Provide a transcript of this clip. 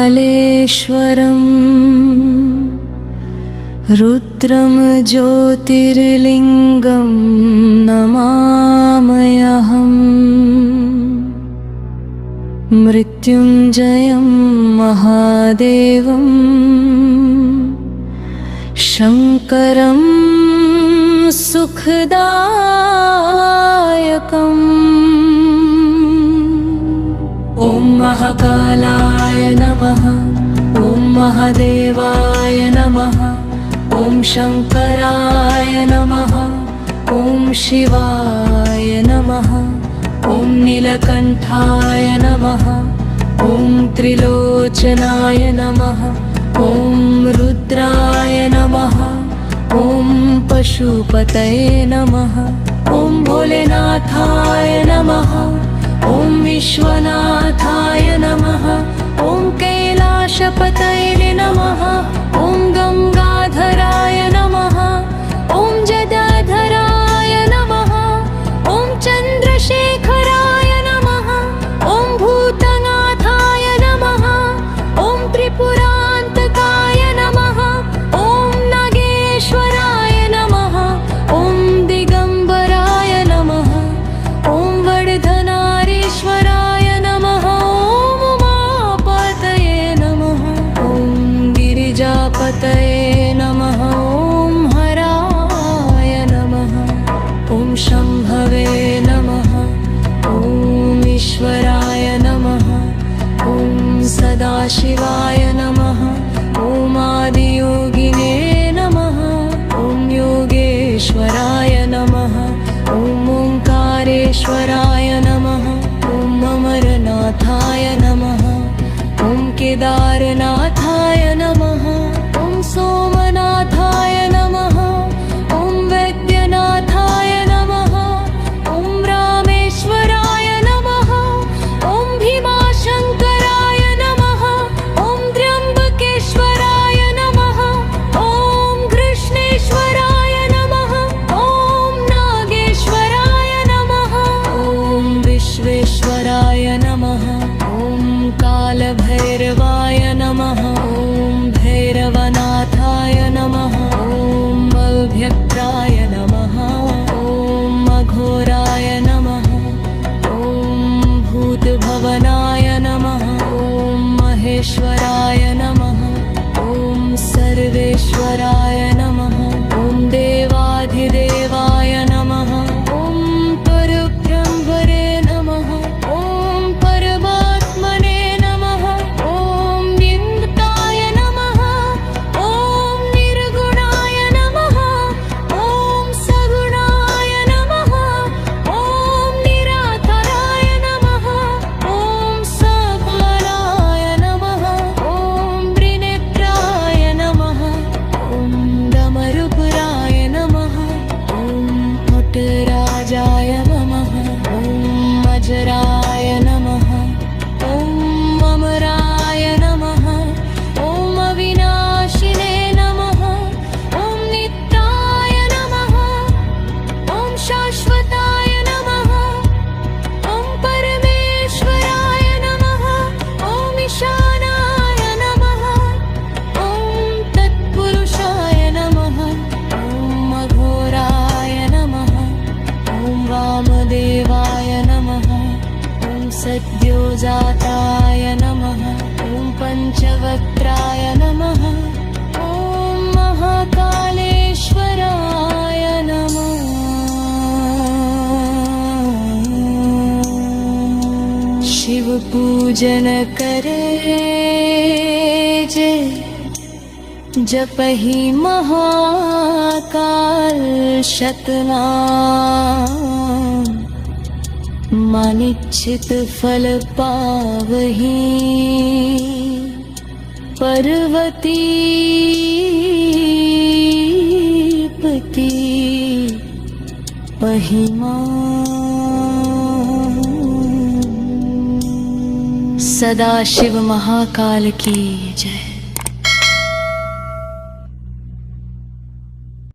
महाकालेश्वरं रुद्रं ज्योतिर्लिङ्गं नमाम्यहम् मृत्युञ्जयं महादेवं शङ्करं सुखदायकम्। ॐ महाकालाय नमः, ॐ महादेवाय नमः, ॐ शङ्कराय नमः, ॐ शिवाय नमः, ॐ नीलकण्ठाय नमः, ॐ त्रिलोचनाय नमः, ॐ रुद्राय नमः, ॐ पशुपतये नमः, ॐ भोलेनाथाय नमः, ॐ विश्वनाथाय नमः, ॐ कैलाशपतये नमः, ॐ गङ्गाधराय नमः, ॐ जटाधराय नमः, ॐ चन्द्रशेखराय नमः, ॐ भूतनाथाय नमः, ॐ त्रिपुरान्तकाय नमः, ॐ नागेश्वराय नमः, ॐ दिगम्बराय नमः, ॐ वर्धनारीश्वराय नमः, ॐ उमापतये नमः, ॐ गिरिजापतये नमः, ॐ हराय नमः, ॐ शम्भवे नमः, ॐ ईश्वराय नमः, ॐ सदाशिवाय नमः, ॐ आदियोगिने नमः, ॐ योगेश्वराय नमः, ॐ ओङ्कारेश्वराय नमः, ॐ अमरनाथाय नमः, ॐ केदारनाथाय नमः, ॐ सोमनाथाय नमः, ॐ वैद्यनाथाय नमः, ॐ रामेश्वराय नमः, ॐ भीमाशङ्कराय नमः, ॐ त्र्यम्बकेश्वराय नमः, ॐ कृष्णेश्वराय नमः, ॐ नागेश्वराय नमः, ॐ विश्वेश्वराय नमः, ॐ कालभैरवाय नमः, ॐ भैरवनाथाय नमः, ॐ अव्यक्ताय नमः, ॐ अघोराय नमः, ॐ भूतभवनाय नमः, ॐ महेश्वराय नमः, ॐ सर्वेश्वराय नमः, ॐ देवाधिदेवाय नमः, ॐ परब्रह्मणे नमः, ॐ परमात्मने नमः, ॐ नित्याय नमः, ॐ निर्गुणाय नमः, ॐ सगुणाय नमः, ॐ निराकाराय नमः, ॐ सकलाय नमः, ॐ त्रिनेत्राय नमः, ॐ डमरुपुराय नमः, ॐ नटराजाय नमः, ॐ अजराय नमः, ॐ अमराय नमः, ॐ अविनाशिने नमः, ॐ नित्याय नमः, ॐ शाश्वताय नमः, ॐ परमेश्वराय नमः, ॐ ईशानाय नमः, ॐ तत्पुरुषाय नमः, ॐ अघोराय नमः, ॐ वामदेवाय नमः, ॐ सद्योजाताय नमः, ॐ पञ्चवक्त्राय नमः, ॐ महाकालेश्वराय नमः। शिव पूजन करे जे जपहि महाकाल शतनाम, मानिच्छित फल पावहि पर्वती पति महिमा। सदाशिव महाकाल की जय।